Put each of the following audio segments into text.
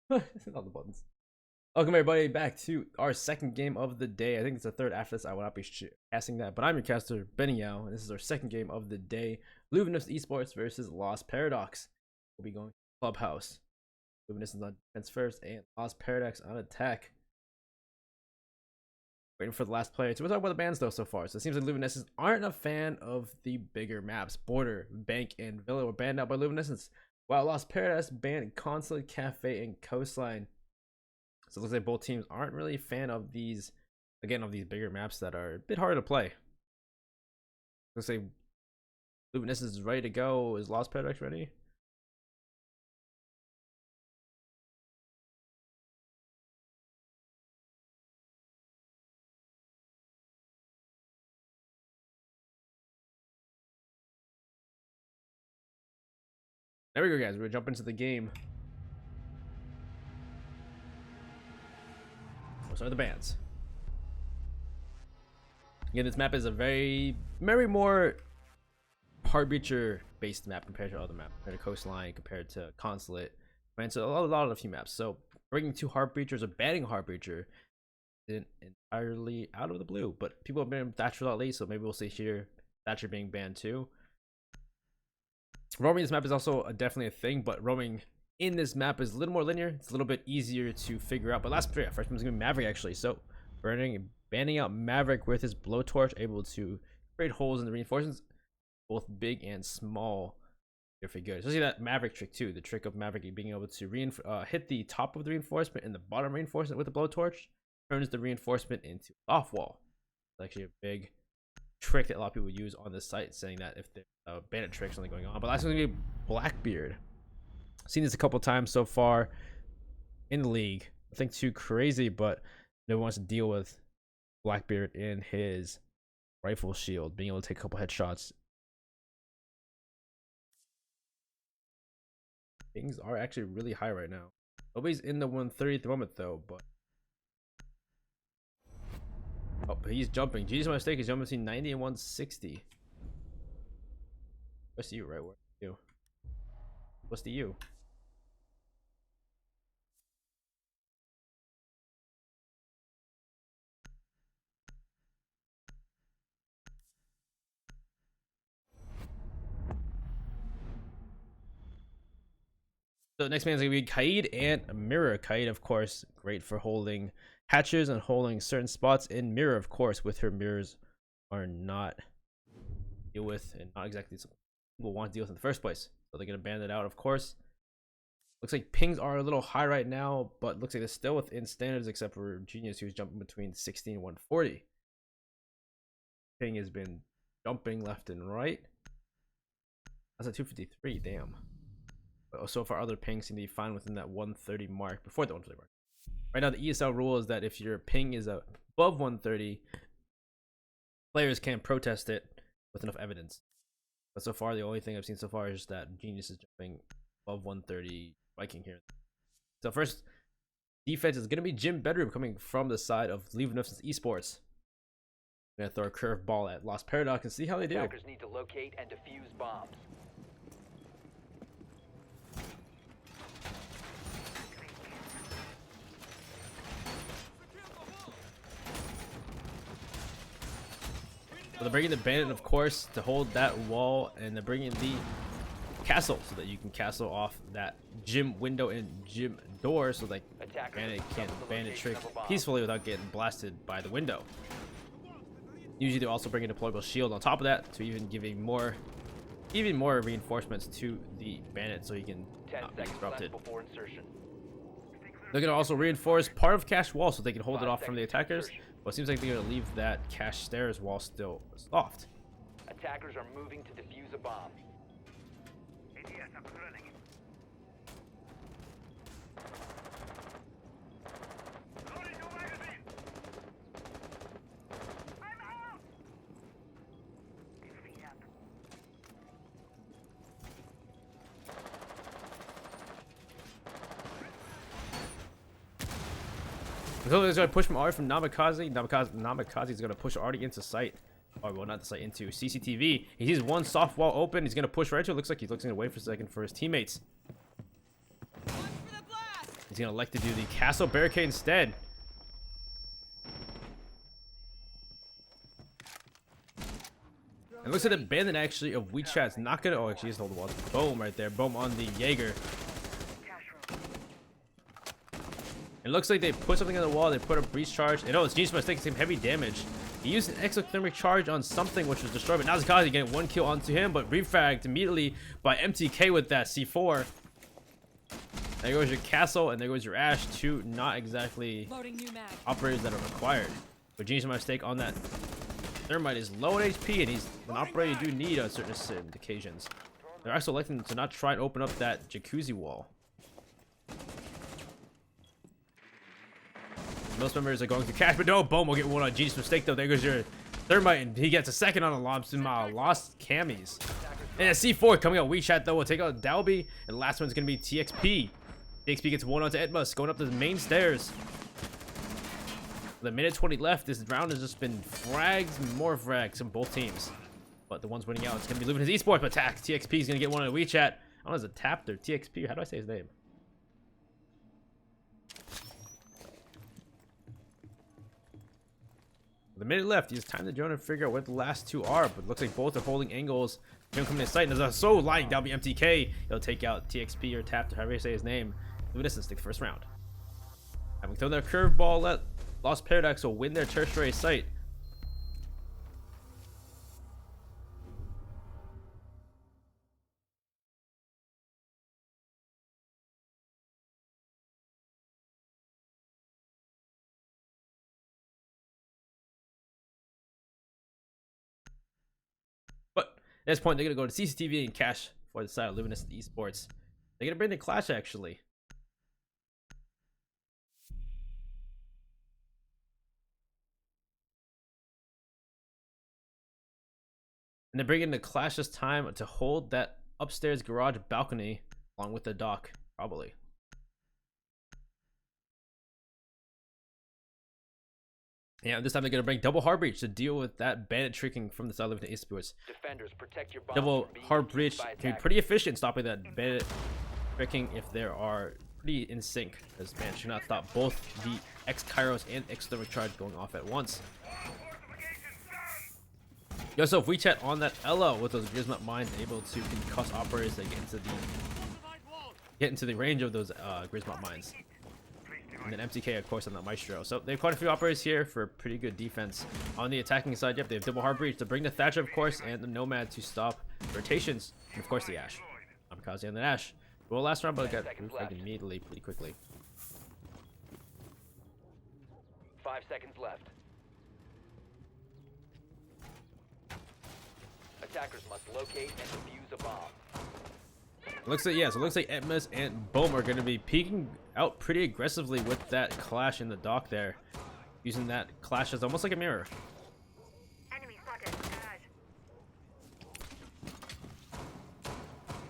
All the buttons. Welcome everybody back to our second game of the day. I think it's the third after this. I will not be casting that, but I'm your caster, Benny Yao, and this is our second game of the day. Luvenus Esports versus Lost Paradox. We'll be going to Clubhouse. Luvenus is on defense first, and Lost Paradox on attack. Waiting for the last player. So we'll talk about the bans though so far. So it seems like Luvenescents aren't a fan of the bigger maps. Border, Bank, and Villa were banned out by Luvenescents, while Lost Paradise banned Consulate, Cafe, and Coastline. So it looks like both teams aren't really a fan of these, again, of these bigger maps that are a bit harder to play. Looks like Luvenescence is ready to go. Is Lost Paradise ready? There we go, guys. We're gonna jump into the game. We'll start the bans. Again, this map is a very more Heartbreacher based map compared to other maps, compared to Coastline, compared to Consulate, and so a lot of a few maps. So bringing two Heartbreachers or banning a Heartbreacher isn't entirely out of the blue, but people have been Thatcher a lot late, so maybe we'll see here Thatcher being banned too. Roaming this map is also definitely a thing, but roaming in this map is a little more linear. It's a little bit easier to figure out. But first one's gonna be Maverick actually. So banning out Maverick with his blowtorch, able to create holes in the reinforcements, both big and small. If you're good, especially that Maverick trick too. The trick of Maverick being able to hit the top of the reinforcement and the bottom reinforcement with the blowtorch turns the reinforcement into off wall. It's actually a big trick that a lot of people use on this site, saying that if there's a bandit trick something going on. But last one's gonna be Blackbeard. I've seen this a couple times so far in the league. Nothing too crazy, but no one wants to deal with Blackbeard in his rifle shield, being able to take a couple headshots. Things are actually really high right now. Nobody's in the 130 at the moment though, but oh, he's jumping. Jesus, my mistake. He's jumping between 90 and 160. What's the U, right? Where you? What's the U? So next man is gonna be Kaid and Mirror. Kaid, of course, great for holding hatches and holding certain spots. In Mirror, of course, with her mirrors are not deal with and not exactly something people want to deal with in the first place. So they're gonna ban it out, of course. Looks like pings are a little high right now, but looks like they're still within standards, except for Genius, who's jumping between 60 and 140. Ping has been jumping left and right. That's a 253. Damn. But so far, other pings seem to be fine within that 130 mark. Before the 130 mark. Right now, the ESL rule is that if your ping is above 130, players can't protest it with enough evidence. But so far, the only thing I've seen so far is just that Genius is jumping above 130 Viking here. So first defense is going to be Jim Bedroom coming from the side of Luvenus Esports. I'm going to throw a curve ball at Lost Paradox and see how they do. Attackers need to locate and defuse bombs. So they're bringing the bandit, of course, to hold that wall, and they're bringing the castle so that you can castle off that gym window and gym door, so like bandit can't bandit trick peacefully without getting blasted by the window. Usually they also bring a deployable shield on top of that to even giving more reinforcements to the bandit so he can not be disrupted. They're gonna also reinforce part of cache wall so they can hold it off from the attackers. But it seems like they're gonna leave that cache stairs wall still soft. Attackers are moving to defuse a bomb. So he's going to push from Ari from Namikaze. Namikaze is going to push Artie into sight. Or, well, not the sight, into CCTV. He sees one soft wall open. He's going to push right to it. Looks like he's looking to wait for a second for his teammates. He's gonna elect to do the castle barricade instead. It looks like the bandit actually of WeChat's not gonna. Oh, actually, he's holding the wall. Boom, right there. Boom on the Jaeger. It looks like they put something on the wall. They put a breach charge. And oh, it's Genius Mistake taking heavy damage. He used an exothermic charge on something which was destroyed. But now Zakazi getting one kill onto him, but refragged immediately by MTK with that C4. There goes your castle, and there goes your Ash. Two not exactly operators that are required. But Genius Mistake on that Thermite is low in HP, and he's an operator you do need on certain occasions. They're also electing to not try and open up that jacuzzi wall. Most members are going to cash, but no, boom, we'll get one on Genius Mistake though. There goes your Thermite, and he gets a second on the Lobsima. Lost Camis. And a C4 coming out WeChat though. We'll take out Dalby, and the last one's gonna be TXP. TXP gets one onto Edmus, going up the main stairs. With a minute 20 left, this round has just been frags, more frags from both teams. But the ones winning out, it's gonna be Luvenus Esports attack. TXP is gonna get one on WeChat. I don't know, is it Tapped or TXP? How do I say his name? With a minute left, he has time to drone and figure out what the last two are, but it looks like both are holding angles. Him coming in sight, and there's a so lying down MTK. He'll take out TXP or Tapped, or however you say his name. Luvenus take the first round. Having thrown their curveball, let Lost Paradox will win their tertiary site. But at this point, they're going to go to CCTV and cash for the side of Luvenus Esports. They're going to bring the clash, actually. And they're bringing the clash this time to hold that upstairs garage balcony along with the dock, probably. Yeah, this time they're going to bring double hard breach to deal with that bandit tricking from the side of the Esports. Defenders, protect your bombs Double from being hard used breach by can be pretty efficient stopping that bandit tricking if they are pretty in sync, as bandit should not stop both the X Kairos and X thermic charge going off at once. You also have WeChat on that Ella with those Grismut mines able to concuss operators that get into the range of those Grismut mines. And then MTK, of course, on the Maestro. So they have quite a few operators here for pretty good defense. On the attacking side, yep, they have double hard breach to bring the Thatcher, of course, and the Nomad to stop rotations. And of course, the Ash. Kamikaze and the Ash. Well, last round, but I got refragged immediately, pretty quickly. 5 seconds left. Attackers must locate and defuse a bomb. It looks like, yeah, so it looks like Etmus and Bohm are going to be peeking out pretty aggressively with that clash in the dock there. Using that clash as almost like a mirror. Enemy spotted. Garage.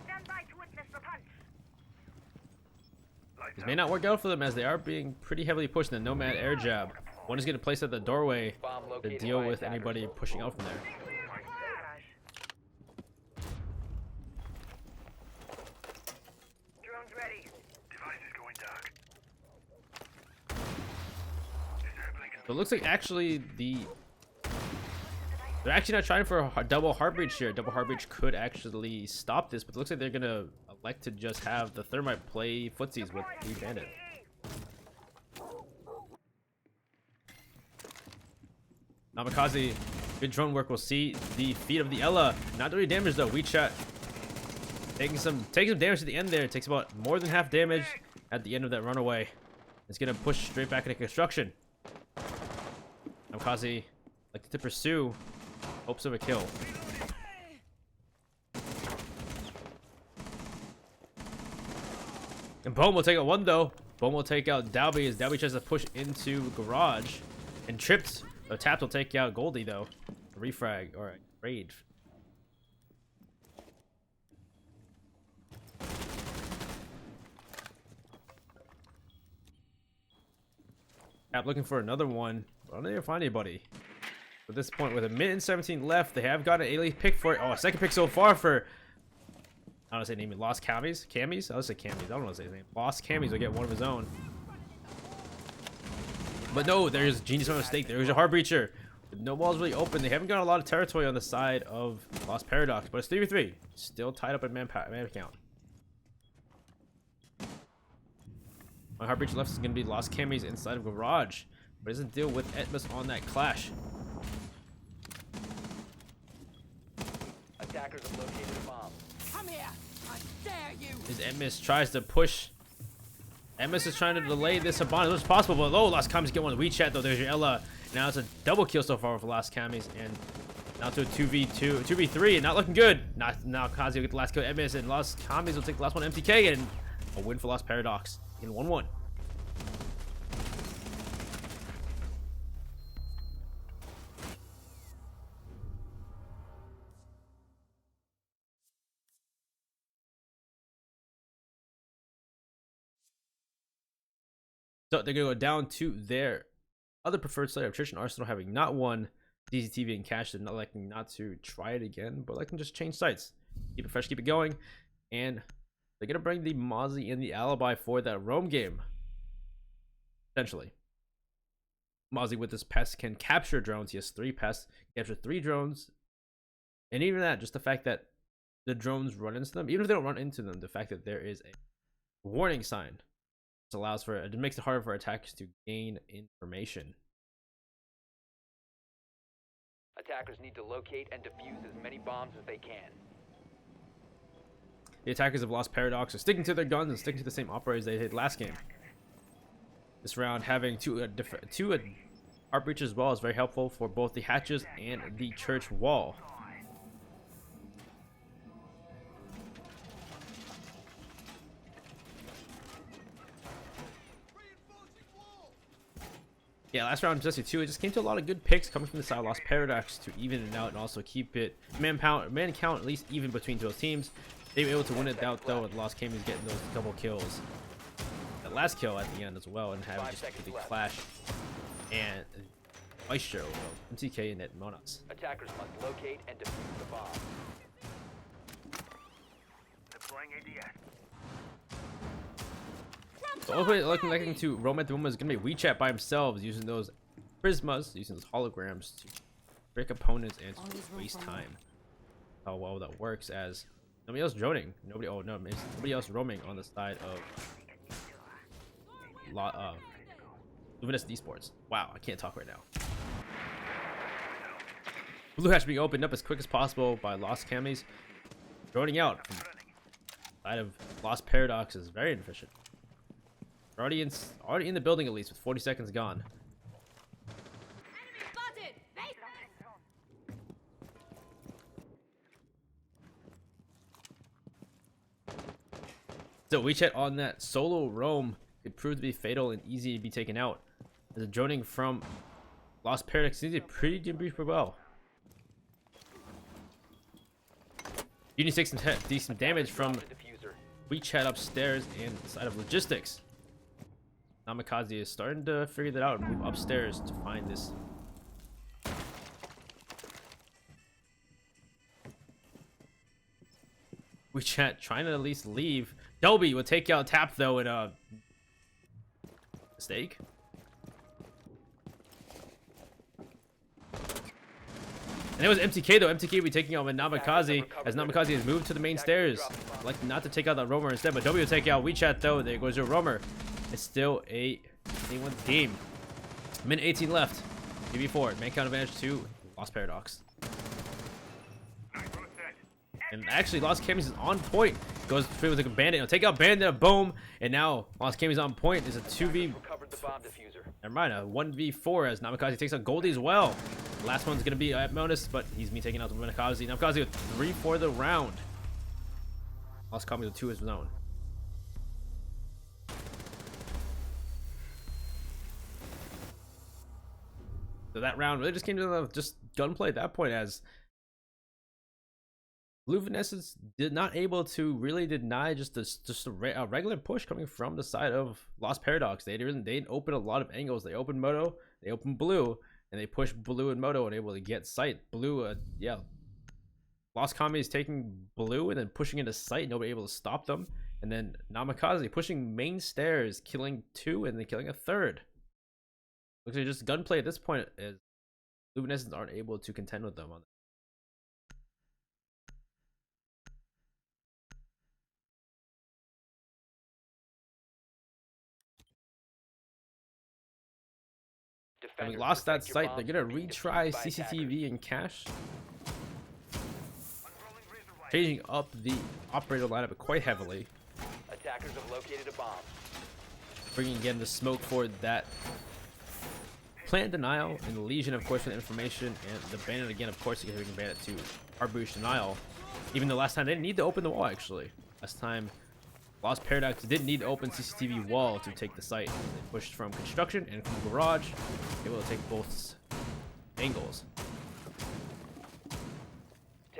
Stand by to witness the punch. This may not work out for them as they are being pretty heavily pushed in the Nomad air jab. One is getting placed at the doorway Bomb to located deal by with attackers. anybody pushing out from there. Drones ready. Device is going dark. So it looks like actually they're actually not trying for a double hard breach here. Double hard breach could actually stop this, but it looks like they're gonna elect to just have the Thermite play footsies with the Bandit. Namikaze, good drone work. We'll see the feet of the Ella. Not doing damage though. WeChat taking some damage at the end there. It takes about more than half damage at the end of that runaway. It's gonna push straight back into construction. Namikaze like to pursue hopes of a kill. And Bohm will take out one though. Bohm will take out Dalby as Dalby tries to push into garage and tripped. Tapped will take out Goldie though. A refrag or a raid. Tap looking for another one. I don't even find anybody. At this point, with a minute and 17 left, they have got an elite pick for it. Oh, a second pick so far for I don't want to say name it. Lost Camis? Camis? I would say Camis. I don't want to say his name. Lost Camis will get one of his own. But no, there's genius on mistake. There's a Heart Breacher. No walls really open. They haven't got a lot of territory on the side of Lost Paradox, but it's 3v3. Still tied up in man count. My Heart Breacher left is going to be Lost Camis inside of Garage, but doesn't deal with Etmus on that clash. Attackers have located a bomb. Come here! I dare you! As Etmus tries to push. Etmus is trying to delay this Habana as much as possible, but Lost Camis get one on WeChat though. There's your Ella. Now it's a double kill so far for Lost Camis, and now to a 2v2, 2v3, and not looking good. Now Kazi will get the last kill. Etmus and Lost Camis will take the last one. MTK, and a win for Lost Paradox in 1-1. So they're gonna go down to their other preferred site of Church and Arsenal, having not won DZTV and Cash. They're not liking not to try it again, but liking just change sites, keep it fresh, keep it going, and they're gonna bring the Mozzie and the Alibi for that Rome game. Potentially, Mozzie with this pest can capture drones. He has 3 pests, capture 3 drones, and even that, just the fact that the drones run into them, even if they don't run into them, the fact that there is a warning sign. This allows for it makes it harder for attackers to gain information. Attackers need to locate and defuse as many bombs as they can. The attackers of Lost Paradox are sticking to their guns and sticking to the same operators they did last game. This round having two Heart Breaches as well is very helpful for both the hatches and the church wall. Yeah, last round Jesse 2, it just came to a lot of good picks coming from the side of Lost Paradox to even it out and also keep it man count at least even between those teams. They were able to win it out though, with Lost Camis getting those double kills. That last kill at the end as well, and having just the clash and Maestro of MTK and Monas. Attackers must locate and defuse the bomb. Deploying ADS. So ultimately looking to Rome at the moment is going to be WeChat by himself, using those prismas, using those holograms to break opponents and to waste time. How well that works, as nobody else droning, nobody else roaming on the side of Luvenus Esports. Wow, I can't talk right now. Blue hatch being opened up as quick as possible by Lost Camis. Droning out from the side of Lost Paradox is very inefficient. Already in the building at least, with 40 seconds gone. So WeChat on that solo roam could prove to be fatal and easy to be taken out. As the droning from Lost Paradox did pretty well. Unit 6 and decent damage from WeChat upstairs and the side of logistics. Namikaze is starting to figure that out and move upstairs to find this. WeChat trying to at least leave. Dolby will take out Tap though in a mistake. And it was MTK though. MTK will be taking out Namikaze as Namikaze has moved to the main stairs. Like not to take out that roamer instead, but W will take out WeChat though. There goes your roamer. It's still a 1 team. Minute 18 left. 2v4. Man count advantage to Lost Paradox. And actually, Lost Camis is on point. Goes through with a bandit. He'll take out bandit. Boom. And now Lost Camis on point. There's a 2v. Never mind. A 1v4 as Namikaze takes out Goldie as well. The last one's gonna be at Monas, but he's me taking out Namikaze. Namikaze with 3 for the round. Lost Camis with 2 of his own. So that round really just came to just gunplay at that point, as Luvenus did not able to really deny just a regular push coming from the side of Lost Paradox. They didn't open a lot of angles. They opened Moto, they opened Blue, and they pushed Blue and Moto and able to get sight. Blue, Lost Kami is taking blue and then pushing into sight, nobody able to stop them. And then Namikaze pushing main stairs, killing 2 and then killing a 3rd. Looks like just gunplay at this point, as Luvenuses aren't able to contend with them on that. Having lost that sight, they're gonna retry CCTV and cache, changing up the operator lineup quite heavily. Attackers have located a bomb. Bringing again the smoke for that plant denial, and the Legion, of course, for the information, and the bandit again, of course, giving bandit to Arbouche denial. Even though last time they didn't need to open the wall, actually. Last time, Lost Paradox didn't need to open CCTV wall to take the site. They pushed from construction and from garage, able to take both angles.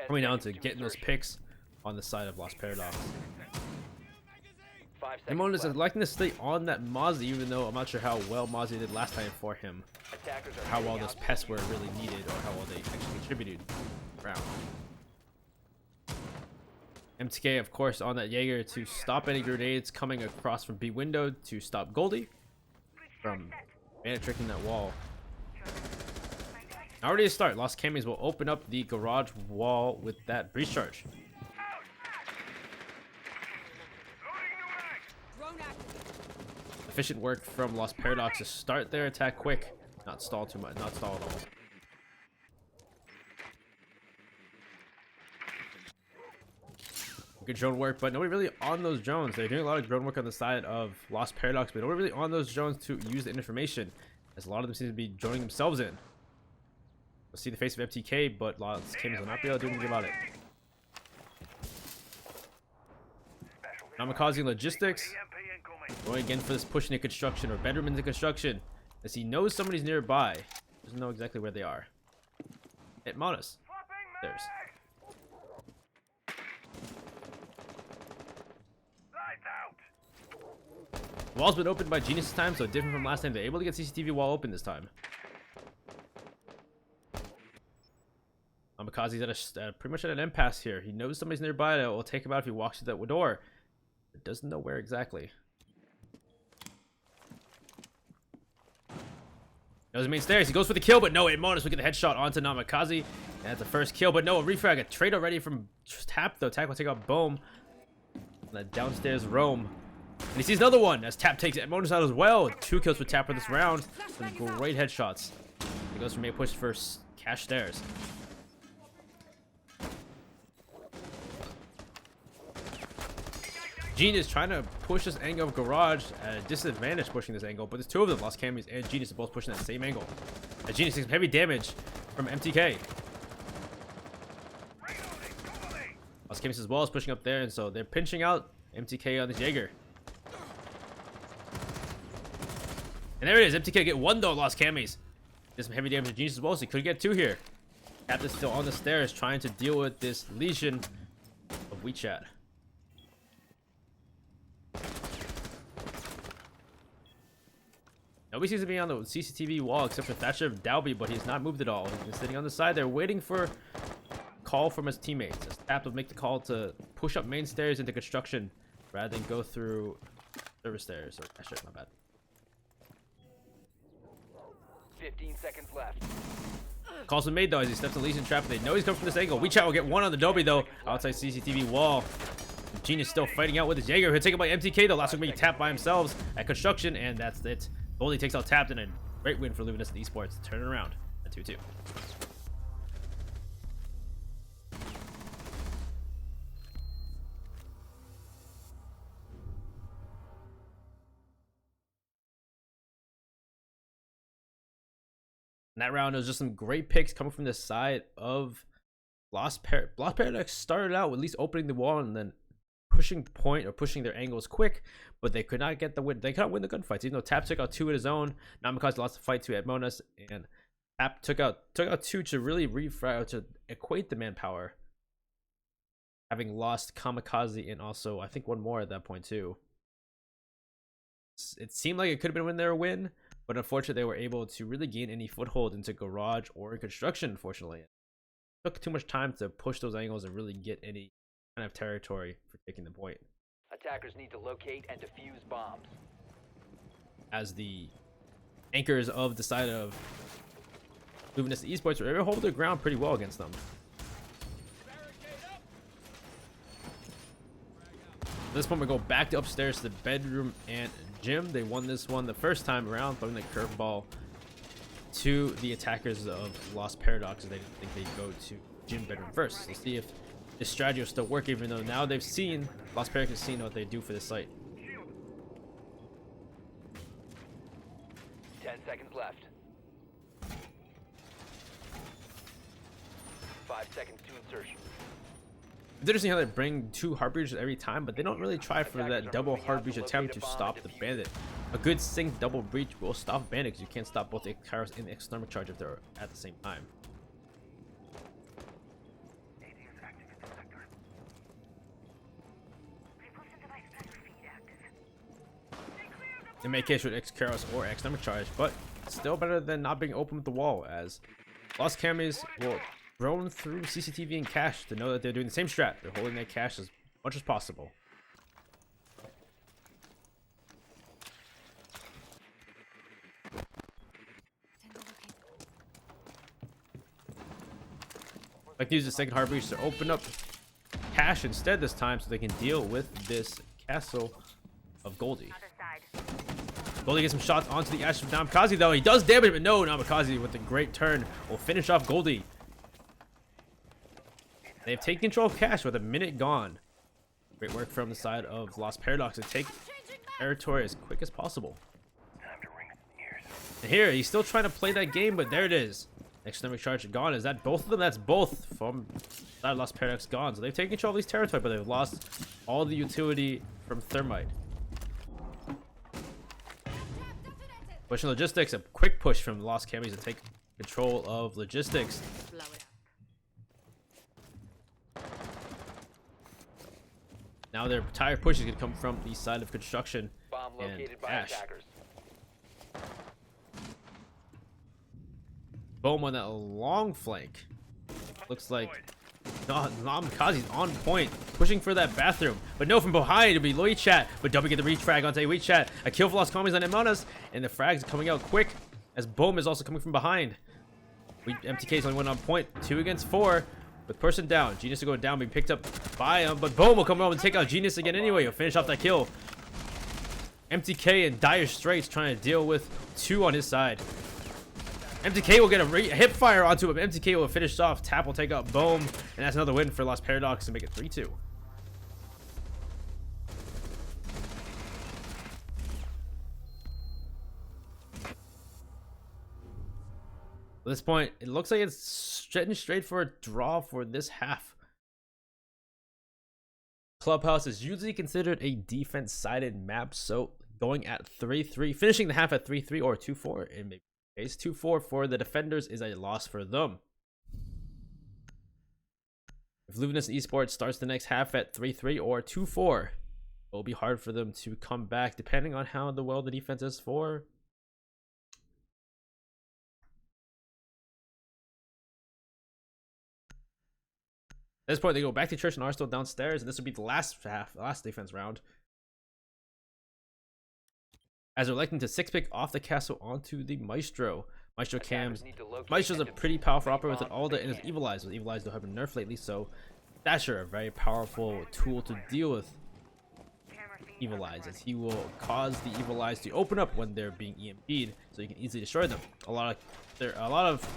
Coming down to getting those picks on the side of Lost Paradox. 5 And seconds is left. liking to stay on that Mozzie, even though I'm not sure how well Mozzie did last time for him. Attackers are How well heading those out. pests were really needed, or how well they actually contributed. Round. MTK, of course, on that Jaeger to stop any grenades coming across from B window to stop Goldie from bandit tricking that wall. Already a start. Lost Camis will open up the garage wall with that breach charge. Drone active. Efficient work from Lost Paradox to start their attack quick, not stall too much, not stall at all. Good drone work, but nobody really on those drones. They're doing a lot of drone work on the side of Lost Paradox, but nobody really on those drones to use the information, as a lot of them seem to be joining themselves in. We'll see the face of FTK, but Lost Camis will not be able to do anything about it. Namikaze Logistics going again for this push into construction, or bedroom into construction, as he knows somebody's nearby. Doesn't know exactly where they are. Hit Modus. There's. The wall's been opened by Genius this time, so different from last time. They're able to get CCTV wall open this time. Namikaze's at pretty much at an impasse here. He knows somebody's nearby that will take him out if he walks through that door, but doesn't know where exactly. Knows the main stairs. He goes for the kill, but no, Modus will get the headshot onto Namikaze. And that's the first kill, but no, a refrag, a trade already from Tap, though. Tap will take out Bohm. That downstairs roam. And he sees another one as Tap takes Modus out as well. 2 kills for Tap for this round. Some great headshots. He goes for a push for cash stairs. Genius trying to push this angle of garage at a disadvantage, pushing this angle, but there's 2 of them. Lost Camis and Genius are both pushing that same angle. Genius takes some heavy damage from MTK. Lost Camis as well is pushing up there, and so they're pinching out MTK on this Jaeger. And there it is. MTK get 1 though. Lost Camis. Did some heavy damage to Genius as well, so he could get 2 here. Captain's still on the stairs trying to deal with this legion of WeChat. Nobody seems to be on the CCTV wall except for Thatcher Dalby, but he's not moved at all. He's been sitting on the side there waiting for a call from his teammates. As Tap will make the call to push up main stairs into construction rather than go through service stairs. Or actually, my bad. 15 seconds left. Call's been made though as he steps in the Legion trap. They know he's coming from this angle. WeChat will get 1 on the Dobby though. Outside CCTV wall. Genius still fighting out with his Jaeger. He'll take it by MTK though. Last one being Tap by themselves at construction, and that's it. Goldie takes out Tapped, and a great win for Luvenus and Esports. Turn it around at 2-2. In that round, there was just some great picks coming from the side of Lost Paradox. Started out with at least opening the wall and then pushing point or pushing their angles quick, but they could not get the win. They could not win the gunfights, even though Tap took out 2 at his own. Namikaze lost the fight to Edmonas, and Tap took out 2 to really to equate the manpower, having lost Kamikaze and also I think 1 more at that point too. It seemed like it could have been when they were win, but unfortunately they were able to really gain any foothold into garage or in construction, unfortunately. took too much time to push those angles and really get any kind of territory for taking the point. Attackers need to locate and defuse bombs. As the anchors of the side of Luvenus Esports were able to hold their ground pretty well against them. At this point, we go back to upstairs to the bedroom and gym. They won this one the first time around, throwing the curveball to the attackers of Lost Paradox. They didn't think they'd go to gym bedroom first. Let's see if this strategy will still work, even though now they've seen, Lost Paradox has seen what they do for the site. 10 seconds left. 5 seconds to insertion. It's interesting how they bring 2 heart breaches every time, but they don't really try for that double heart breach attempt to stop the bandit. A good sync double breach will stop bandit because you can't stop both the Icarus and the external charge if they're at the same time. ADS active in the sector. Repulsion device pressure feed active. In my case with Icarus or external charge, but still better than not being open with the wall, as Lost Camis will drone through CCTV and cache to know that they're doing the same strat. They're holding their cache as much as possible. Like to use the second heart breach to open up cache instead this time so they can deal with this castle of Goldie. Other side. Goldie gets some shots onto the Ash of Namikaze though. He does damage, but no, Namikaze with a great turn will finish off Goldie. They've taken control of cache with a minute gone. Great work from the side of Lost Paradox to take territory as quick as possible. Time to ring ears. And here, he's still trying to play that game, but there it is. External charge gone. Is that both of them? That's both from that Lost Paradox gone. So they've taken control of these territory, but they've lost all the utility from Thermite. Pushing logistics, a quick push from Lost Camis to take control of logistics. Blow it up. Now their entire push is going to come from the side of construction Bomb and located by Ash. attackers. Boom on that long flank. Looks like Namikaze's on point, pushing for that bathroom. But no, from behind it'll be Loy Chat. But double get the reach frag onto a Chat. A kill for Lost Camis on Emonas, and the frags are coming out quick as Boom is also coming from behind. MTK's only one on point, 2 against 4. With person down, Genius will go down, being picked up by him, but Boom will come over and take out Genius again anyway. He'll finish off that kill. MTK in dire straits trying to deal with 2 on his side. MTK will get a hip fire onto him. MTK will finish off. Tap will take out Boom, and that's another win for Lost Paradox to make it 3-2. At this point, it looks like it's getting straight for a draw for this half. Clubhouse is usually considered a defense-sided map, so going at 3-3, finishing the half at 3-3 or 2-4 in maybe case 2-4 for the defenders is a loss for them. If Luvenus Esports starts the next half at 3-3 or 2-4, it'll be hard for them to come back depending on how well the defense is for. At this point, they go back to church and are still downstairs, and this will be the last defense round. As they're electing to 6-pick off the castle onto the Maestro. Maestro cams. Maestro's a pretty powerful operator with an Alda and his Evil Eyes. With Evil Eyes, they'll have been nerfed lately, so Dasher, a very powerful tool to deal with Evil Eyes, as he will cause the Evil Eyes to open up when they're being EMP'd, so you can easily destroy them. A lot of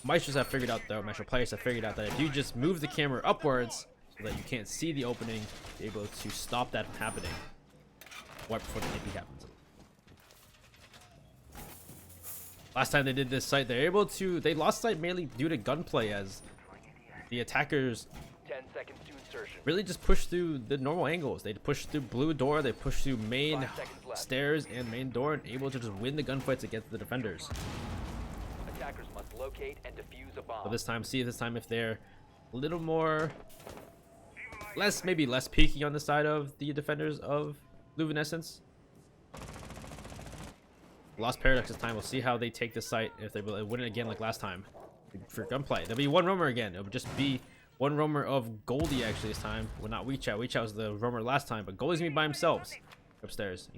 Maestros have figured out, though, Maestro players have figured out that if you just move the camera upwards so that you can't see the opening, you're able to stop that from happening right before the EMP happens. Last time they did this site, they lost sight mainly due to gunplay, as the attackers 10 seconds to insertion. really just pushed through the normal angles. They pushed through blue door, they pushed through main 5 seconds left. stairs and main door, and able to just win the gunfights against the defenders. Attackers must locate and defuse a bomb. But this time if they're a little more, maybe less peaky on the side of the defenders of Luvenescence. Lost Paradox this time. We'll see how they take the site, if they will win it again like last time. for gunplay. There'll be one roamer again. It'll just be one roamer of Goldie actually this time. Well, not WeChat. WeChat was the roamer last time, but Goldie's gonna be by himself upstairs.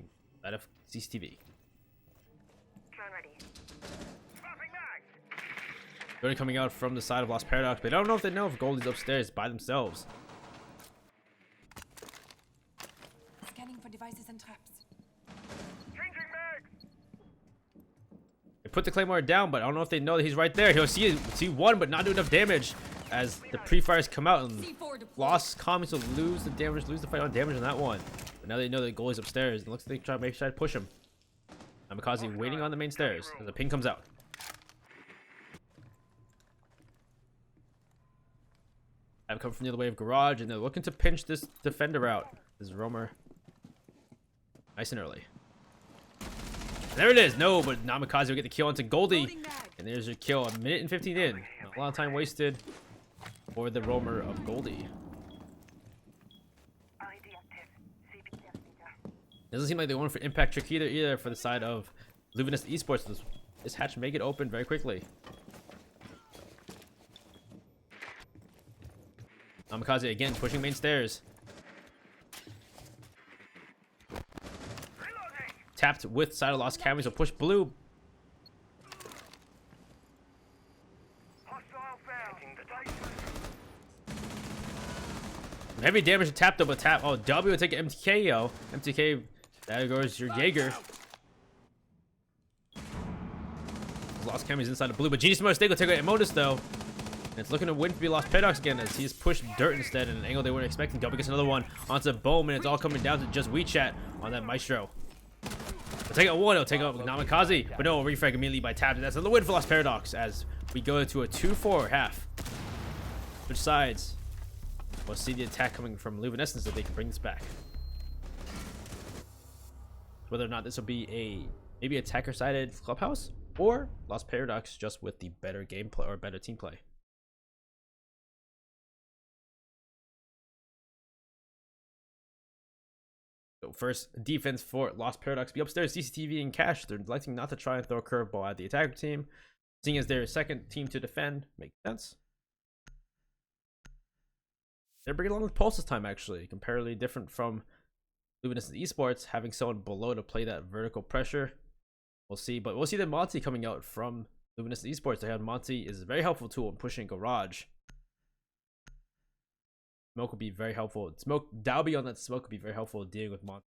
Out of CCTV. Drone ready. Swapping mags. Goldie coming out from the side of Lost Paradox, but I don't know if they know if Goldie's upstairs by themselves. Scanning for devices and traps. Changing mags. They put the Claymore down, but I don't know if they know that he's right there. He'll see one, but not do enough damage as the pre-fires come out, and C4 deployed. Lost Commies will lose the damage, lose the fight on damage on that one. But now they know that Goalie's upstairs. It looks like they try to push him. Namikaze waiting on the main stairs as the ping comes out. I've come from the other way of garage, and they're looking to pinch this defender out. This is Roamer. Nice and early. And there it is. No, but Namikaze will get the kill onto Goldie. Loading mag. And there's your kill. 1 minute and 15 in. Not a lot of time wasted for the roamer of Goldie. LED active. CPS meter. Doesn't seem like they went for impact trick either for the side of Luvenus Esports. This hatch may get open very quickly. Namikaze again pushing main stairs. Reloading. Tapped with side of Lost Camis will push blue. Hostile found. Heavy damage to tap though, but tap. Oh, W will take an MTK, yo. MTK, there goes your Jaeger. Lost Camis inside the blue, but Genius Mistake will take out Emotus though. And it's looking to win to be Lost Paradox again as he's pushed dirt instead in an angle they weren't expecting. W gets another one onto Bohm, and it's all coming down to just WeChat on that Maestro. He'll take out one, he'll take out Namikaze, but no, refrag immediately by Tap. That's another win for Lost Paradox as we go to a 2-4 half. Switch sides. We'll see the attack coming from Luvenescence if they can bring this back. Whether or not this will be a maybe attacker-sided clubhouse or Lost Paradox just with the better gameplay or better team play. So first defense for Lost Paradox be upstairs, CCTV and cash. They're electing not to try and throw a curveball at the attacker team, seeing as their second team to defend. Makes sense. They're bringing along with Pulse this time, actually, comparatively different from Luvenus Esports, having someone below to play that vertical pressure. We'll see, but we'll see the Monty coming out from Luvenus Esports. They have Monty is a very helpful tool in pushing garage. Smoke will be very helpful. Smoke Dalby on that smoke will be very helpful dealing with Monty.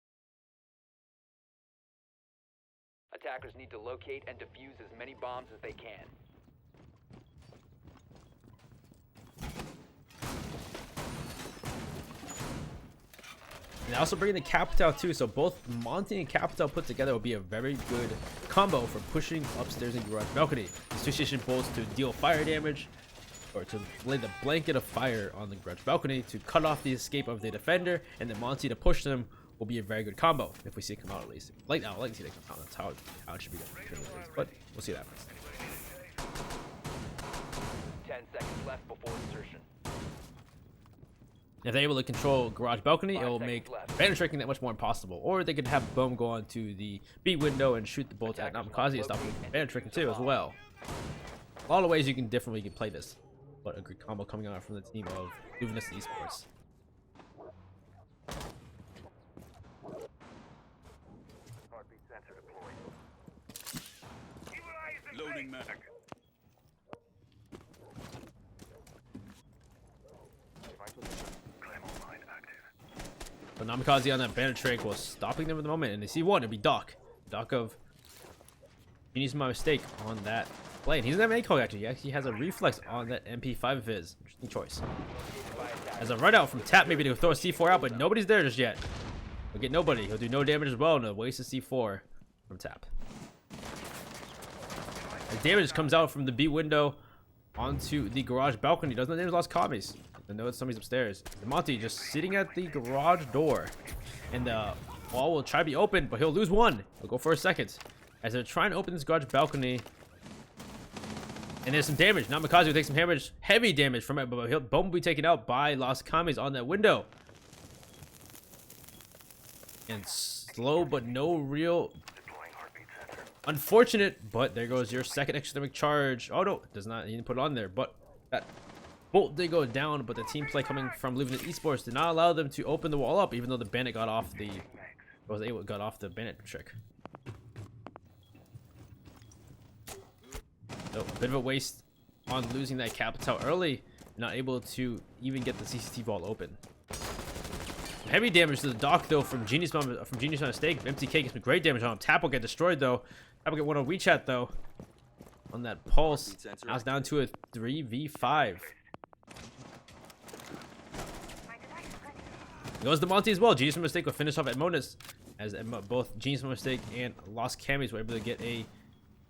Attackers need to locate and defuse as many bombs as they can. And also bringing the Capital too, so both Monty and Capital put together will be a very good combo for pushing upstairs in garage balcony. These two station bolts to deal fire damage, or to lay the blanket of fire on the garage balcony to cut off the escape of the defender, and then Monty to push them will be a very good combo if we see it come out at least. I like to see it come out. That's how it should be done, but we'll see what happens. 10 seconds left before insertion. If they're able to control garage balcony, it 5 will seconds make left. banner tricking that much more impossible. Or they could have Boom go on to the B window and shoot the bolts at Namikaze and stop banner tricking too as well. A lot of ways you can differently play this, but a good combo coming out from the team of Luvenus Esports. Heartbeat sensor deployed. Loading mag. Claymore mine active. But Namikaze on that banner trick was stopping them at the moment, and they see one. It'd be Doc. Doc of Genius My Mistake on that play. And he's in that ACOG actually. He actually has a reflex on that MP5 of his. Interesting choice. As a run out from Tap, maybe to throw a C4 out, but nobody's there just yet. He'll get nobody. He'll do no damage as well, and a waste of C4 from Tap. As damage comes out from the B window onto the garage balcony. Doesn't damage Lost Commies. I know that somebody's upstairs. The Monty just sitting at the garage door, and the wall will try to be open, but he'll lose one. He'll go for a second as they're trying to open this garage balcony. And there's some damage. Namikaze will take some damage, heavy damage from it, but he'll Boom will be taken out by Lost Commies on that window. And slow, but no real Deploying heartbeat sensor. Unfortunate, but there goes your second extended charge. Oh no, it does not. He didn't put it on there, but that bolt did go down. But the team play coming from Luvenus Esports did not allow them to open the wall up, even though the bandit got off the bandit trick. So a bit of a waste on losing that capital early, not able to even get the CCT vault open. Heavy damage to the dock though from Genius on Mistake. MTK gets some great damage on him. Tap will get destroyed though. Tap will get one on WeChat though. On that pulse. Now it's down to a 3v5. Goes the Monty as well. Genius Mistake will finish off at Monas, as both Genius Mistake and Lost Camis were able to get a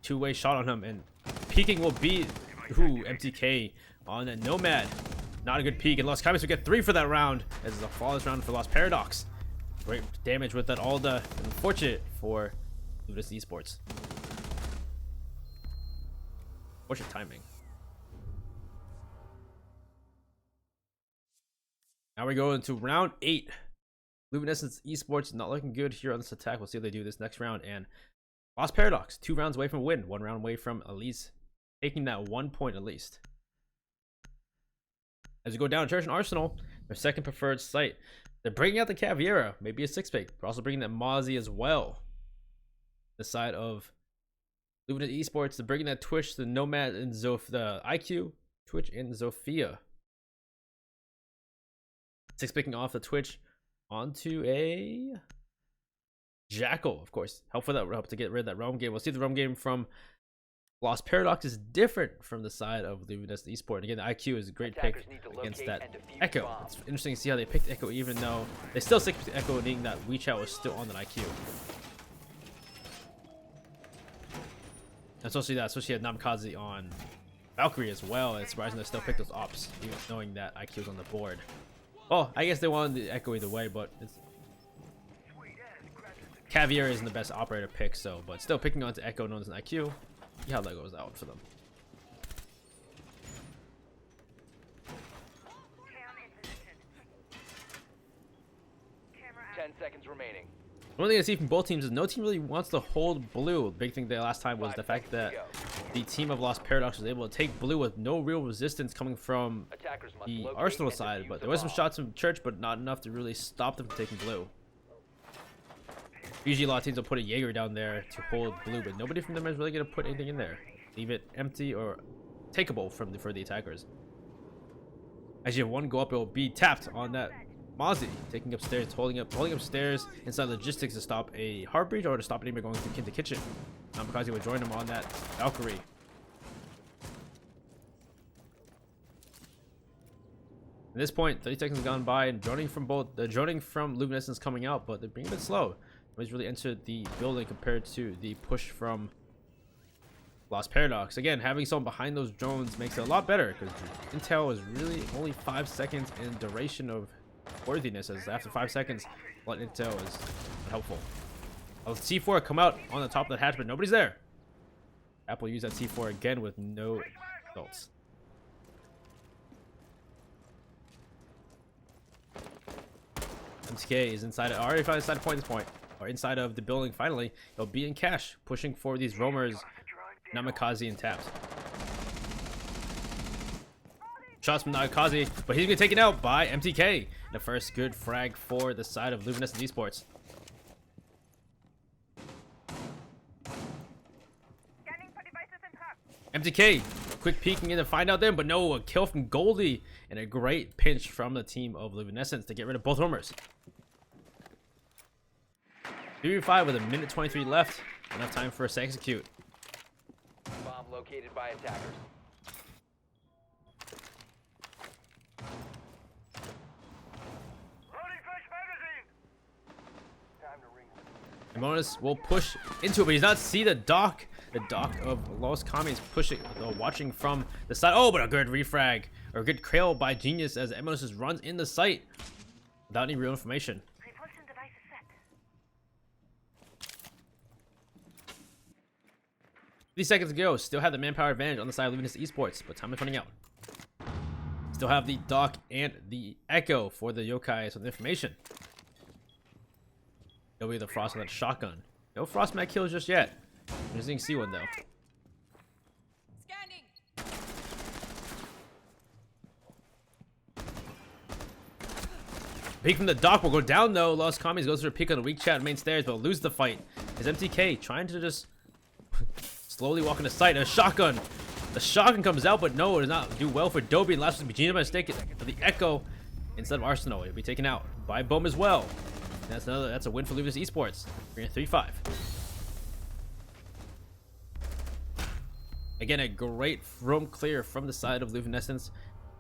two-way shot on him, and peeking will be MTK on a Nomad. Not a good peek, and Lost Camis will get 3 for that round, as it's a flawless round for Lost Paradox. Great damage with that Alda. Unfortunate for Luvenus Esports. Unfortunate timing. Now we go into round 8. Luvenus Esports not looking good here on this attack. We'll see how they do this next round. And Lost Paradox, 2 rounds away from a win. 1 round away from at least taking that 1 point at least. As we go down, Church and Arsenal, their second preferred site. They're bringing out the Caveira, maybe a 6-pick. They're also bringing that Mozzie as well. The side of Luvenus Esports, they're bringing that Twitch, the Nomad, and the IQ, Twitch, and Zofia. 6-picking off the Twitch onto a Jackal, of course. Help to get rid of that Realm game. We'll see if the Realm game from Lost Paradox is different from the side of Luvenus Esports. And again, the IQ is a great pick against that Echo. It's interesting to see how they picked Echo, even though they still 6-picked Echo, meaning that WeChat was still on that IQ. Especially had Namikaze on Valkyrie as well. It's surprising they still picked those ops, even knowing that IQ was on the board. Well, I guess they wanted the Echo either way, but it's Caveira isn't the best operator pick, but still picking onto Echo known as an IQ. See how that goes out for them. Cam in position. Camera out. 10 seconds remaining. One thing I see from both teams is no team really wants to hold blue. The big thing there last time was 5 the fact seconds that to go. the team of Lost Paradox was able to take blue with no real resistance coming from Attackers must the locate Arsenal and side, defuse but the there was some bomb. shots from Church, but not enough to really stop them from taking blue. Usually a lot of teams will put a Jaeger down there to hold blue, but nobody from them is really going to put anything in there. Leave it empty or takeable for the attackers. As you have one go up, it will be tapped on that Mozzie, taking upstairs, holding up stairs inside logistics to stop a heart breach or to stop anybody going through kitchen. Because he would join him on that Valkyrie. At this point, 30 seconds have gone by, and droning from Luminescence coming out, but they're being a bit slow. Nobody's really entered the building compared to the push from Lost Paradox. Again, having someone behind those drones makes it a lot better, because intel is really only 5 seconds in duration of worthiness, as after 5 seconds, what intel is helpful. I'll C4 come out on the top of the hatch, but nobody's there. Apple use that C4 again with no results. MTK is inside. Already found inside point at this point, or inside of the building. Finally, he'll be in cash, pushing for these roamers, Namikaze and Taps. Shots from Namikaze, but he's gonna get taken out by MTK. The first good frag for the side of Luvenus Esports. Scanning for devices and traps. MTK, quick peeking in to find out them, but no, a kill from Goldie and a great pinch from the team of Luminescence to get rid of both roamers. 3v5 with a minute 23 left. Enough time for us to execute. Bomb located by attackers. Loading fresh magazine. Time to ring. Monas will push into it, but he's not see the dock. The dock of Lost Kami is pushing, watching from the side. Oh, but a good refrag, or a good trail by Genius as Monas just runs in the site without any real information. Repulsion device is set. 50 seconds to go. Still have the manpower advantage on the side of Luvenus Esports, but time is running out. Still have the dock and the echo for the yokai with information. There'll be the frost on that shotgun. No frost mag kills just yet. I just didn't see one though. Scanning. Peek from the dock will go down though. Lost Commies goes for a peek on the weak chat main stairs, but will lose the fight. Is MTK trying to just slowly walk into sight? A shotgun. The shotgun comes out, but no, it does not do well for Dobie. And last was Gina by mistake for the Echo instead of Arsenal. It'll be taken out by Boom as well. And that's a win for Luvenus Esports. We're in 3-5. Again, a great roam clear from the side of Luvenescence.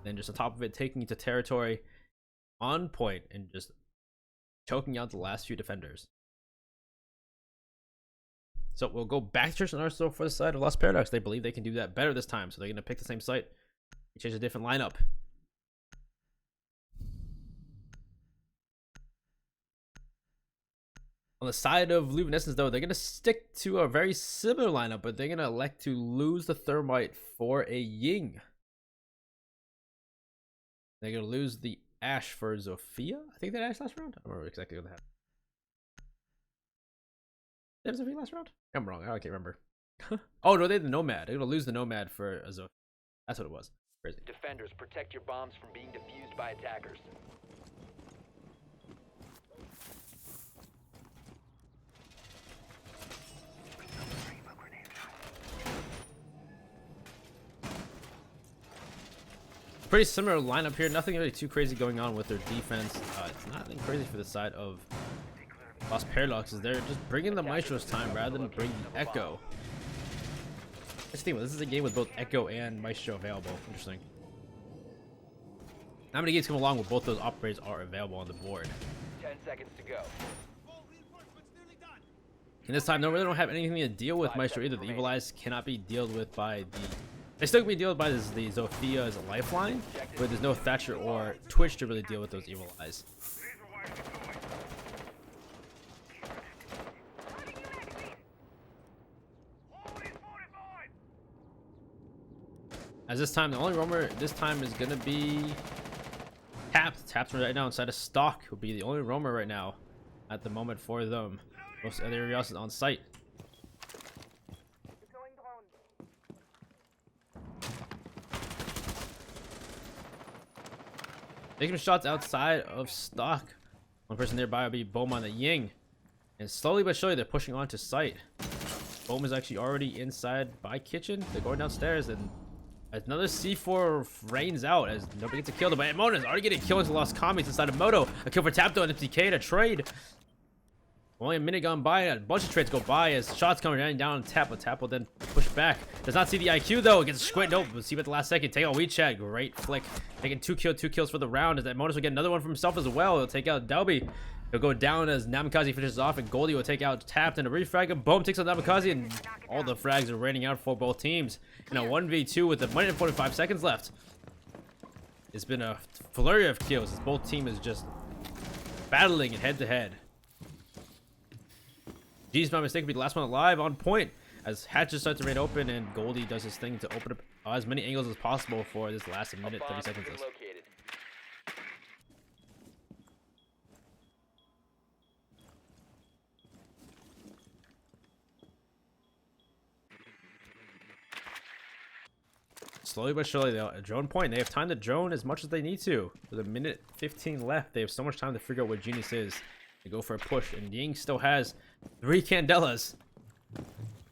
Then just on top of it, taking into territory on point and just choking out the last few defenders. So we'll go back to Church and Arsenal for the side of Lost Paradox. They believe they can do that better this time, so they're going to pick the same site. Change a different lineup. On the side of Luvenescence, though, they're going to stick to a very similar lineup, but they're going to elect to lose the Thermite for a Ying. They're going to lose the Ash for Zofia. I think that Ash last round. I don't remember exactly what that happened. Did Zofia last round? I'm wrong. I can't remember. Oh, no, they had the Nomad. They're going to lose the Nomad for Zofia. That's what it was. Crazy. Defenders, protect your bombs from being defused by attackers. Pretty similar lineup here. Nothing really too crazy going on with their defense. It's nothing crazy for the side of Lost Paradoxes. They're just bringing the Maestro's time rather than bringing the Echo. Interesting. This is a game with both Echo and Maestro available. Interesting. How many games come along with both those operators are available on the board? 10 seconds to go. And this time, they really don't have anything to deal with Maestro either. The Evil Eyes cannot be dealt with by the... They still can be dealt with by the Zofia as a lifeline, but there's no Thatcher or Twitch to really deal with those Evil Eyes. As this time, the only roamer this time is gonna be Tapped. Tapped right now inside of stock will be the only roamer right now at the moment for them. Most everybody else is on site. Taking shots outside of stock. One person nearby will be Bohm on the Ying. And slowly but surely they're pushing on to site. Bohm is actually already inside by kitchen. They're going downstairs and another C4 rains out as nobody gets a kill. But Mona is already getting killed into Lost Commies inside of Moto. A kill for Tapto and MTK to trade. Only a minute gone by, a bunch of trades go by as shots coming down on Tap, but Tap will then push back. Does not see the IQ though, gets squint. Nope, we'll see at the last second. Take out WeChat, great flick. Taking two kills for the round as that Modus will get another one for himself as well. He'll take out Delby. He'll go down as Namikaze finishes off and Goldie will take out Tapped and a refrag and Boom takes out Namikaze and all the frags are raining out for both teams. In a 1v2 with a minute and 45 seconds left. It's been a flurry of kills as both teams is just battling it head to head. G's by mistake will be the last one alive on point as hatches start to rain open and Goldie does his thing to open up as many angles as possible for this last minute 30 seconds. Located. Slowly but surely, though, a drone point. They have time to drone as much as they need to. With a minute 15 left, they have so much time to figure out what Genius is. They go for a push, and Ying still has 3 Candelas.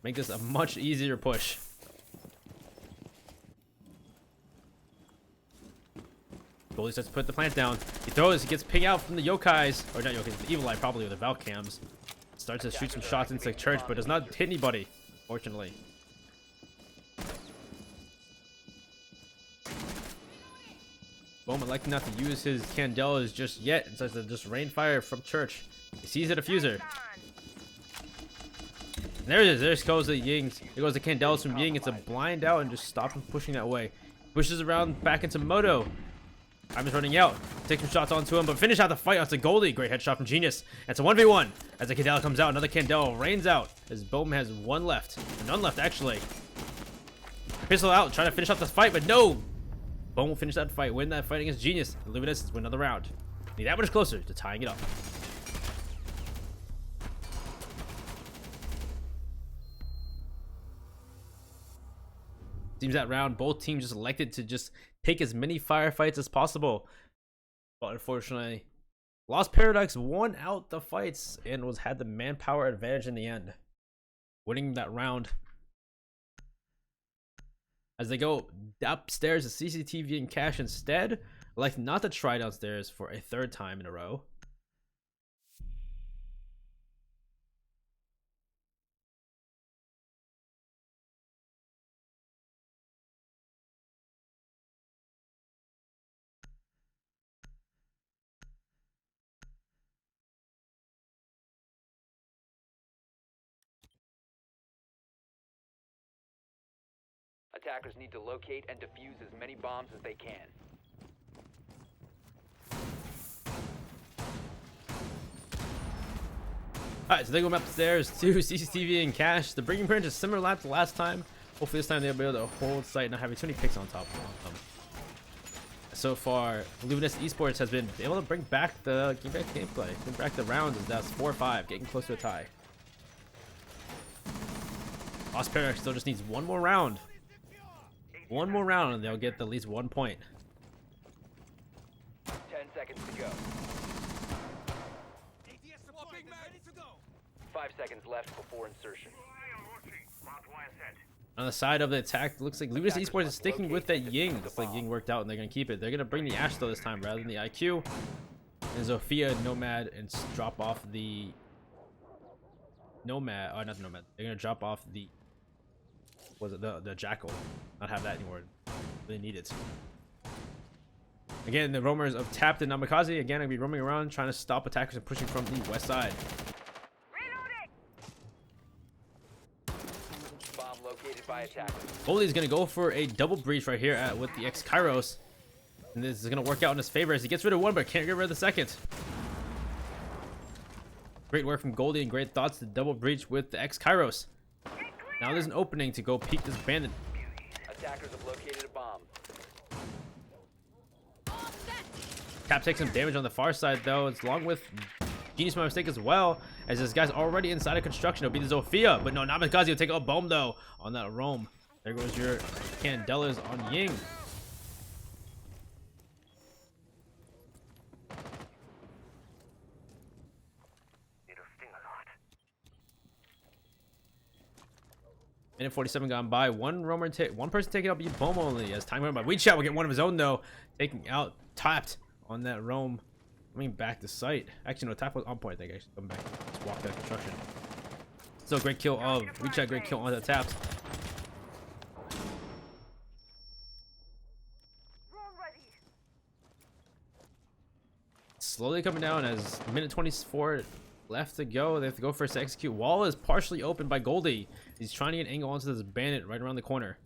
Make this a much easier push. Goldie starts to put the plant down. He throws, he gets ping out from the Yokais. Or not Yokais, the Evil Eye probably with the Valcams. Starts to shoot some shots into the church, but does not hit anybody, fortunately. Bowman electing not to use his Candelas just yet and starts to just rain fire from church. He sees the diffuser. And there it is. There goes the Yings. There goes the Candelas from Ying. It's a blind out and just stop him pushing that way. Pushes around back into Moto. Time is running out. Take some shots onto him, but finish out the fight onto Goldie. Great headshot from Genius. It's a 1v1. As the Candela comes out, another Candela rains out. As Bowman has one left. Or none left, actually. Pistol out, trying to finish off this fight, but no! Bone will finish that fight, win that fight against Genius. And Luvenus win another round. Be that much closer to tying it up. Seems that round both teams just elected to just take as many firefights as possible. But unfortunately, Lost Paradox won out the fights and had the manpower advantage in the end, winning that round. As they go upstairs to CCTV and cash instead, elect not to try downstairs for a third time in a row. Attackers need to locate and defuse as many bombs as they can. Alright, so they go upstairs to CCTV and cash. They're bringing pretty much a similar lap to last time. Hopefully this time they'll be able to hold site, not having too many picks on top of them. So far, Luvenus Esports has been able to bring back the gameplay, bring back the rounds, as that's 4-5, getting close to a tie. Lost Paradox still just needs one more round. One more round and they'll get at least 1 point. 10 seconds to go. 5 seconds left before insertion. On the side of the attack, looks like Luvenus Esports is sticking with that Ying. Looks like Ying worked out and they're going to keep it. They're going to bring the Ash though this time rather than the IQ. And Zofia, Nomad, and drop off the Nomad. Oh, not the Nomad. They're going to drop off the the Jackal. Not have that anymore. Really need it. Again, the roamers of Tapped and Namikaze again, I'll be roaming around trying to stop attackers and pushing from the west side. Bomb located by attackers. Goldie is going to go for a double breach right here with the X-Kairos. And this is going to work out in his favor as he gets rid of one but can't get rid of the second. Great work from Goldie and great thoughts to double breach with the X-Kairos. Now there's an opening to go peek this bandit. Attackers have located a bomb. Cap takes some damage on the far side though. It's along with Genius by mistake as well, as this guy's already inside of construction. It'll be the Zofia, but no, Namikaze will take a bomb though on that roam. There goes your Candelas on Ying. Minute 47 gone by. One person taking out Bomb only. As time went by, WeChat will get one of his own though, taking out Tapped on that roam. Coming back to site. Actually, no, Tapped was on point. I think I should come back. Just walk that construction. So great kill of WeChat. Great kill on the Tapped. Slowly coming down as minute 24 left to go. They have to go first to execute. Wall is partially open by Goldie. He's trying to get an angle onto this bandit right around the corner.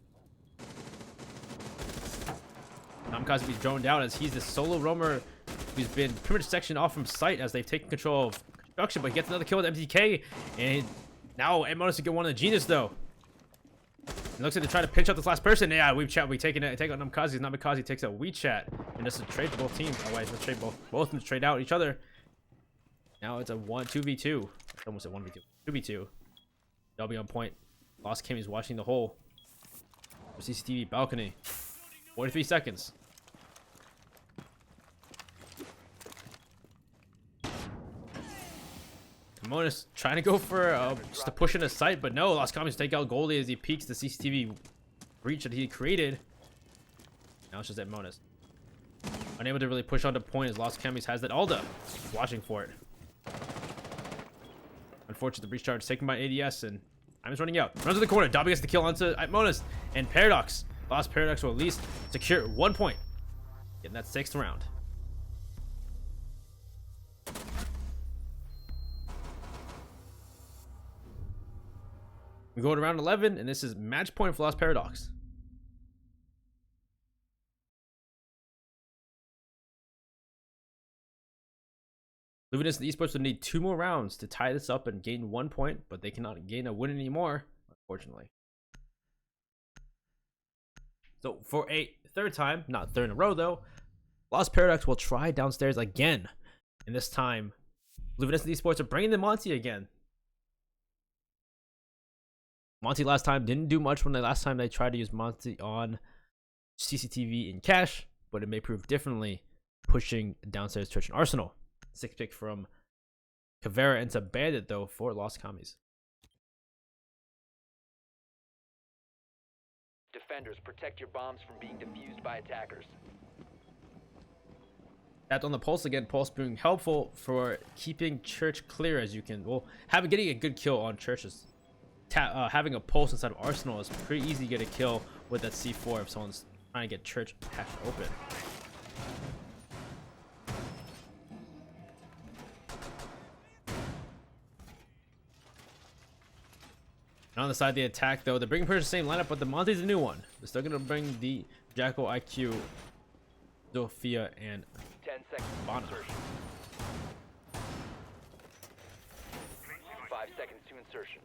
Namikaze will be droned out as he's the solo roamer who's been pretty much sectioned off from sight as they've taken control of construction, but he gets another kill with MTK. And now Edmonds to get one of the Genius though. It looks like they're trying to pinch out this last person. Yeah, WeChat we take out Namikaze. Namikaze takes out WeChat. And this is a trade for both teams. Oh wait, let's trade both of them to trade out each other. Now it's a 2v2. Almost a 1v2. 2v2. They'll be on point. Lost Kimmy's watching the hole. CCTV balcony. 43 seconds. Monas trying to go for just a push in a sight, but no. Lost Commies take out Goldie as he peeks the CCTV breach that he created. Now it's just at Monas. Unable to really push onto point as Lost Commies has that Alda. Watching for it. Unfortunate, the breach charge is taken by ADS and time is running out. Runs to the corner. Dobby gets the kill onto Monas and Paradox. Lost Paradox will at least secure 1 point. Getting that 6th round. We go to round 11, and this is match point for Lost Paradox. Luvenus and Esports would need 2 more rounds to tie this up and gain 1 point, but they cannot gain a win anymore, unfortunately. So for a 3rd time, not 3rd in a row though, Lost Paradox will try downstairs again. And this time, Luvenus and Esports are bringing the Monty again. Monty last time didn't do much when last time they tried to use Monty on CCTV in cash, but it may prove differently pushing downstairs Church and Arsenal. 6th pick from Caveira into Bandit though for Lost Commies. Defenders, protect your bombs from being defused by attackers. Tapped on the pulse again. Pulse being helpful for keeping Church clear, as you can getting a good kill on Churches. Having a pulse inside of Arsenal is pretty easy to get a kill with that C4 if someone's trying to get Church hatched open. And on the side of the attack, though, they're bringing pretty much the same lineup, but the Monty's a new one. They're still going to bring the Jackal IQ, Zofia, and 10 seconds to Bana. insertion. 5 seconds to insertion.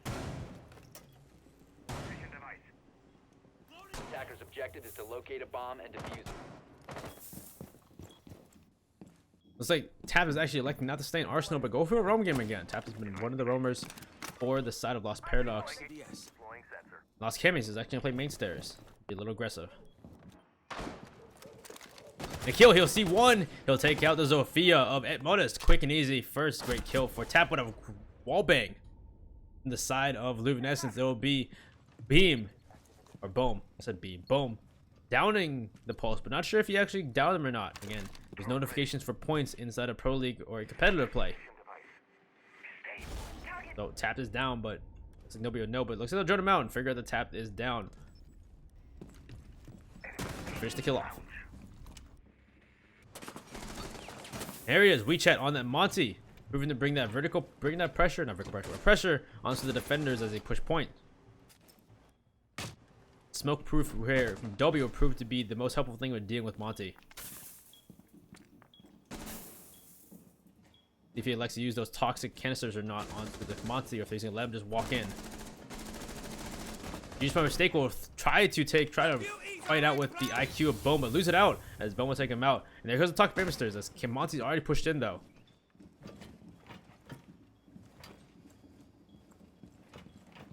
Attacker's objective is to locate a bomb and defuse it. Looks like Tap is actually electing not to stay in Arsenal, but go for a roam game again. Tap has been one of the roamers for the side of Lost Paradox. Lost Chemis is actually going to play main stairs. Be a little aggressive. And kill, he'll see one. He'll take out the Zofia of Edmodus. Quick and easy. First great kill for Tap with a wall bang. On the side of Luvenescence, it will be Beam. Or Boom. I said Beam. Boom. Downing the pulse, but not sure if he actually downed him or not. Again, there's notifications for points inside a Pro League or a competitive play. So Tap is down, but it's like nobody would know. But it looks like they'll drone him out and figure out the Tap is down. Finish the kill off. There he is. WeChat on that Monty, proving to bring that pressure onto the defenders as they push point. Smoke proof rare from Dobby will prove to be the most helpful thing when dealing with Monty. If he elects to use those toxic canisters or not onto the Monty, or if he's gonna let him just walk in. Use my mistake will try to fight out with the IQ of Boma, lose it out as Boma will take him out. And there goes the toxic canisters as Monty's already pushed in though.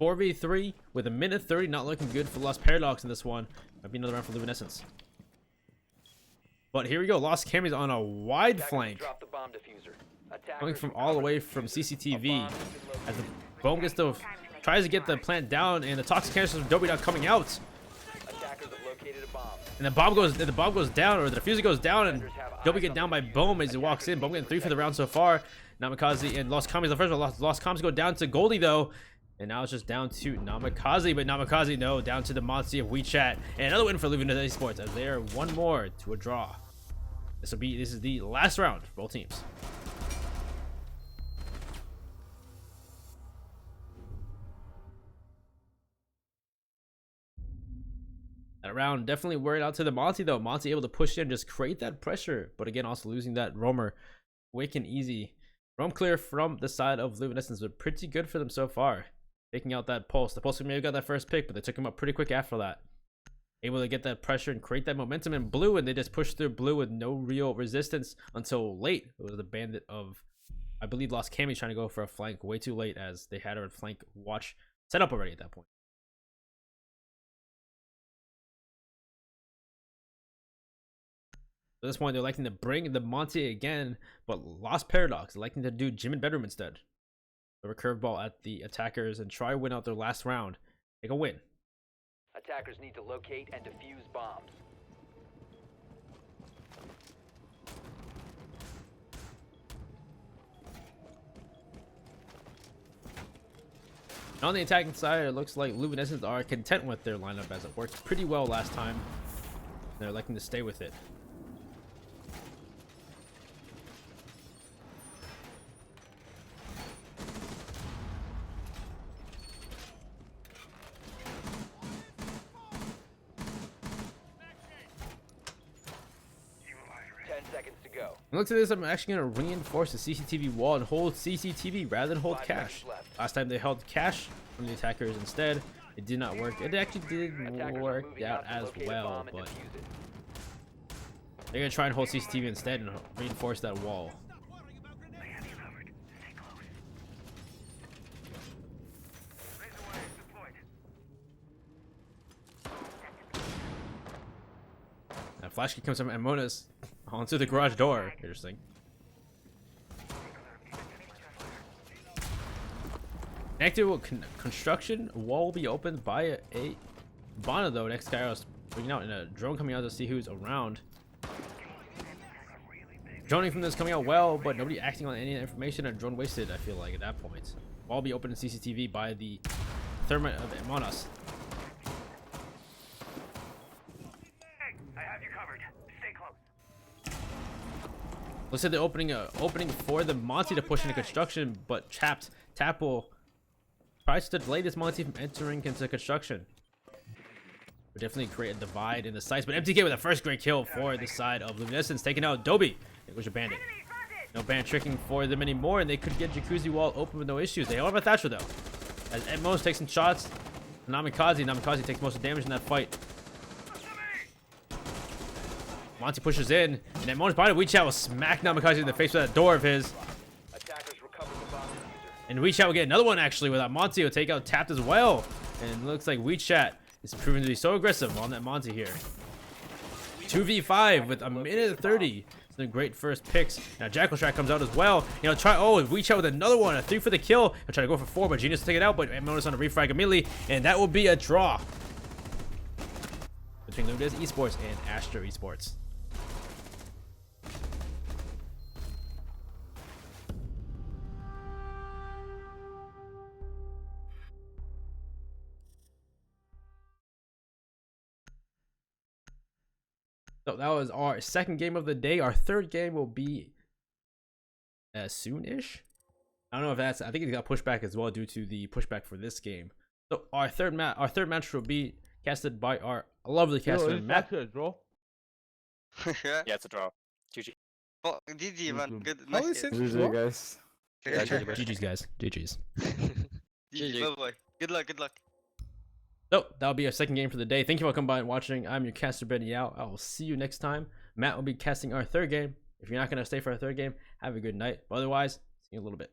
.4v3 with a minute 30, not looking good for Lost Paradox in this one. Might be another round for Luvenescence. But here we go, Lost Chemis on a wide flank. Drop the bomb diffuser. Coming from all the way from CCTV. As the bomb gets the tries to get the plant down, and the toxic canisters from Dobby not coming out. Attackers have located a bomb. And the bomb goes down, or the diffuser goes down, and Dobby get down by Boom as he walks in. Boom getting 3 for the round so far. Namikaze and Lost Commies the first one. Lost Commies go down to Goldie though. And now it's just down to Namikaze, but Namikaze, no, down to the Monty of WeChat. And another win for Luvenus Esports as they are one more to a draw. This is the last round for both teams. That round definitely worried out to the Monty though. Monty able to push in, just create that pressure. But again, also losing that roamer quick and easy. Roam clear from the side of Luvenescence, but pretty good for them so far. Taking out that pulse. The pulse may have got that first pick, but they took him up pretty quick after that. Able to get that pressure and create that momentum in blue, and they just pushed through blue with no real resistance until late. It was the bandit of, I believe, Lost Cammy trying to go for a flank way too late as they had her flank watch set up already at that point. At this point, they're electing to bring the Monty again, but Lost Paradox electing to do Jim in bedroom instead. Throw a curveball at the attackers and try to win out their last round. Take a win. Attackers need to locate and defuse bombs. And on the attacking side, it looks like Luvenescence are content with their lineup as it worked pretty well last time. They're electing to stay with it. Look at this, I'm actually going to reinforce the CCTV wall and hold CCTV rather than hold cash. Last time they held cash from the attackers instead. It did not work. It actually did work out as well, but they're going to try and hold CCTV instead and reinforce that wall. flash kick comes from Amonas onto the garage door. Interesting. Active construction wall will be opened by a Bana though. Next guy was bringing out in a drone coming out to see who's around. Droning from this coming out well, but nobody acting on any information. A drone wasted, I feel like, at that point. Wall will be opened in CCTV by the thermite of Amonas. I have you covered. Stay close. Looks like they're opening for the Monty to push into construction, but trapped. Tapple tries to delay this Monty from entering into construction. Would definitely create a divide in the sites, but MTK with the first great kill for the side of Luvenus, taking out Dobie. It was a bandit. No band tricking for them anymore, and they could get Jacuzzi wall open with no issues. They don't have a Thatcher though. As Edmos takes some shots, Namikaze takes most of the damage in that fight. Monty pushes in, and Edmos behind it. WeChat will smack Namikaze in the face with that door of his. Attackers recover the bomb diffuser. And WeChat will get another one actually, without Monty will take out Tapped as well. And it looks like WeChat is proving to be so aggressive on that Monty here. 2v5 with a minute 30. It's a great first picks. Now Jackal Track comes out as well. You know, WeChat with another one, a 3 for the kill. He'll try to go for 4, but Genius will take it out. But Monos on a refrag immediately, and that will be a draw between Luvenus Esports and Astro Esports. So that was our second game of the day. Our third game will be soon-ish. I don't know if that's. I think it got pushed back as well due to the pushback for this game. So our third match will be casted by our lovely caster Matt. draw. Yeah, it's a draw. GG. Oh, GG, man. Good. How Nice is it? game. GG, guys. Yeah, GG, bro. GG's guys. GG's. GG. Bye-bye. Good luck. Good luck. So that'll be our second game for the day. Thank you for coming by and watching. I'm your caster Ben Yao. I will see you next time. Matt will be casting our third game. If you're not gonna stay for our third game, have a good night. But otherwise, see you in a little bit.